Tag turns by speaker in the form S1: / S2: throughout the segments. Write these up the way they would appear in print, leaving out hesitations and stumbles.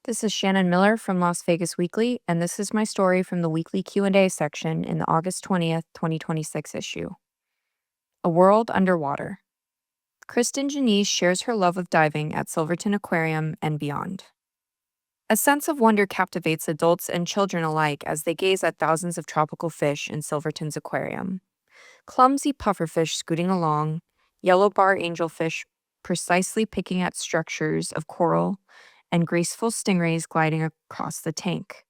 S1: This is Shannon Miller from Las Vegas Weekly, and this is my story from the weekly Q&A section in the August 20th, 2026 issue. A World Underwater. Kristin Janise shares her love of diving at Silverton Aquarium and beyond. A sense of wonder captivates adults and children alike as they gaze at thousands of tropical fish in Silverton's aquarium. Clumsy pufferfish scooting along, yellow bar angelfish precisely picking at structures of coral, and graceful stingrays gliding across the tank.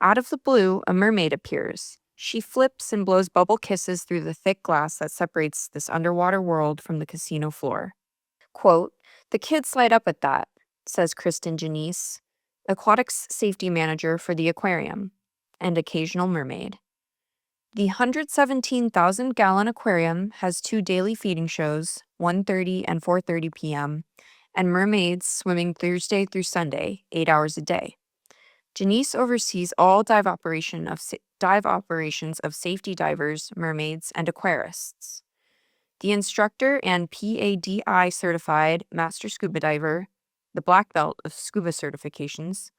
S1: Out of the blue, a mermaid appears. She flips and blows bubble kisses through the thick glass that separates this underwater world from the casino floor. Quote, "The kids light up at that," says Kristin Janise, aquatics safety manager for the aquarium, and occasional mermaid. The 117,000-gallon aquarium has 2 daily feeding shows, 1:30 and 4:30 p.m., and mermaids swimming Thursday through Sunday, 8 hours a day. Janise oversees all dive operations of safety divers, mermaids, and aquarists. The instructor and PADI certified Master Scuba Diver, the black belt of scuba certifications,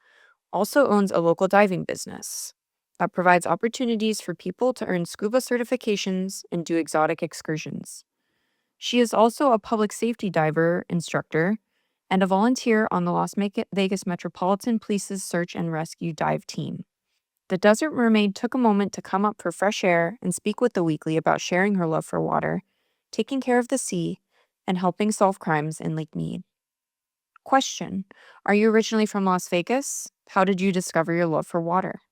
S1: also owns a local diving business that provides opportunities for people to earn scuba certifications and do exotic excursions. She is also a public safety diver instructor and a volunteer on the Las Vegas Metropolitan Police's search and rescue dive team. The Desert Mermaid took a moment to come up for fresh air and speak with the Weekly about sharing her love for water, taking care of the sea, and helping solve crimes in Lake Mead. Question: Are you originally from Las Vegas? How did you discover your love for water?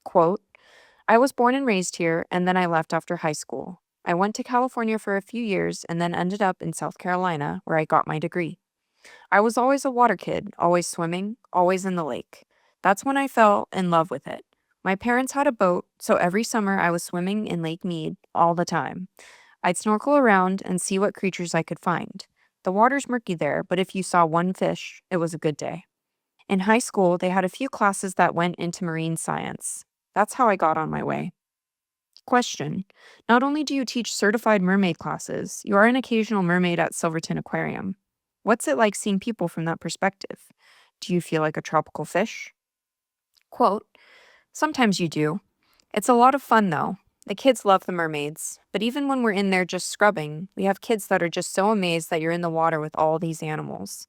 S1: Quote, "I was born and raised here, and then I left after high school. I went to California for a few years and then ended up in South Carolina, where I got my degree. I was always a water kid, always swimming, always in the lake. That's when I fell in love with it. My parents had a boat, so every summer I was swimming in Lake Mead all the time. I'd snorkel around and see what creatures I could find. The water's murky there, but if you saw one fish, it was a good day. In high school, they had a few classes that went into marine science. That's how I got on my way." Question: Not only do you teach certified mermaid classes, you are an occasional mermaid at Silverton Aquarium. What's it like seeing people from that perspective? Do you feel like a tropical fish? Quote, "Sometimes you do. It's a lot of fun, though. The kids love the mermaids, but even when we're in there just scrubbing, we have kids that are just so amazed that you're in the water with all these animals.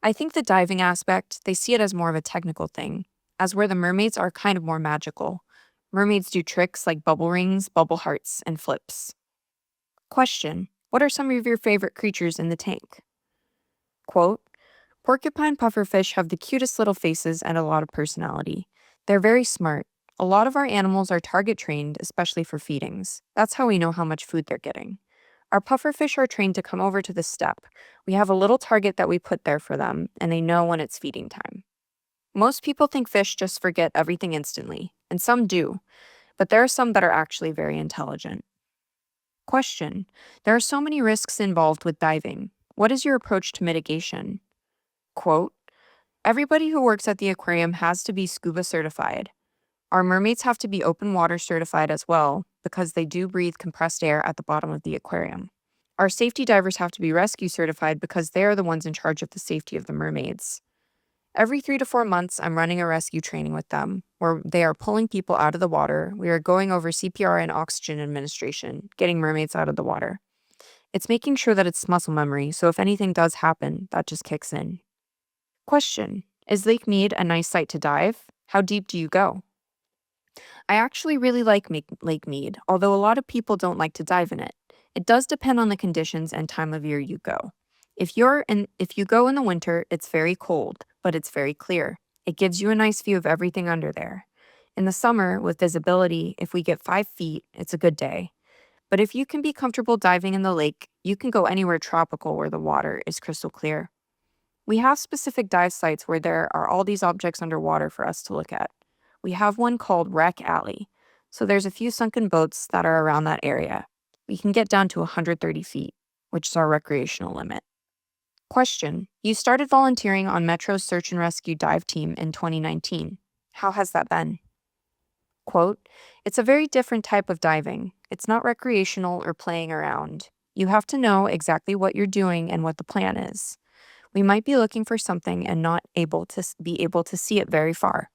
S1: I think the diving aspect, they see it as more of a technical thing, as where the mermaids are kind of more magical. Mermaids do tricks like bubble rings, bubble hearts, and flips." Question: What are some of your favorite creatures in the tank? Quote, "Porcupine pufferfish have the cutest little faces and a lot of personality. They're very smart. A lot of our animals are target trained, especially for feedings. That's how we know how much food they're getting. Our pufferfish are trained to come over to the step. We have a little target that we put there for them, and they know when it's feeding time. Most people think fish just forget everything instantly, and some do, but there are some that are actually very intelligent." Question: There are so many risks involved with diving. What is your approach to mitigation? Quote, "Everybody who works at the aquarium has to be scuba certified. Our mermaids have to be open water certified as well because they do breathe compressed air at the bottom of the aquarium. Our safety divers have to be rescue certified because they are the ones in charge of the safety of the mermaids. Every 3 to 4 months, I'm running a rescue training with them, where they are pulling people out of the water. We are going over CPR and oxygen administration, getting mermaids out of the water. It's making sure that it's muscle memory, so if anything does happen, that just kicks in." Question: Is Lake Mead a nice site to dive? How deep do you go? I actually really like Lake Mead, although a lot of people don't like to dive in it. It does depend on the conditions and time of year you go. If you go in the winter, it's very cold, but it's very clear. It gives you a nice view of everything under there. In the summer, with visibility, if we get 5 feet, it's a good day. But if you can be comfortable diving in the lake, you can go anywhere tropical where the water is crystal clear. We have specific dive sites where there are all these objects underwater for us to look at. We have one called Wreck Alley, so there's a few sunken boats that are around that area. We can get down to 130 feet, which is our recreational limit. Question: You started volunteering on Metro's search and rescue dive team in 2019. How has that been? Quote, "It's a very different type of diving. It's not recreational or playing around. You have to know exactly what you're doing and what the plan is. We might be looking for something and not be able to see it very far.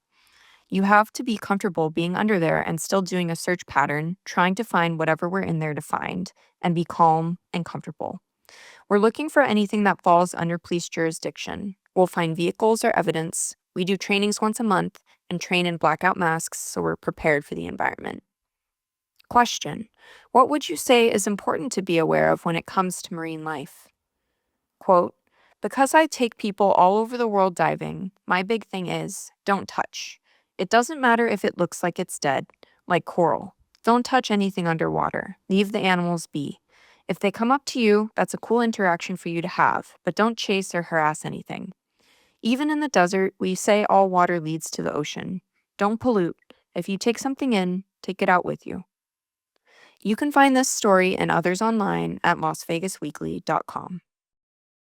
S1: You have to be comfortable being under there and still doing a search pattern, trying to find whatever we're in there to find, and be calm and comfortable. We're looking for anything that falls under police jurisdiction. We'll find vehicles or evidence. We do trainings once a month and train in blackout masks so we're prepared for the environment. Question: what would you say is important to be aware of when it comes to marine life? Quote, because I take people all over the world diving, my big thing is don't touch. It doesn't matter if it looks like it's dead, like coral. Don't touch anything underwater. Leave the animals be. If they come up to you, that's a cool interaction for you to have, but don't chase or harass anything. Even in the desert, we say all water leads to the ocean. Don't pollute. If you take something in, take it out with you. You can find this story and others online at lasvegasweekly.com.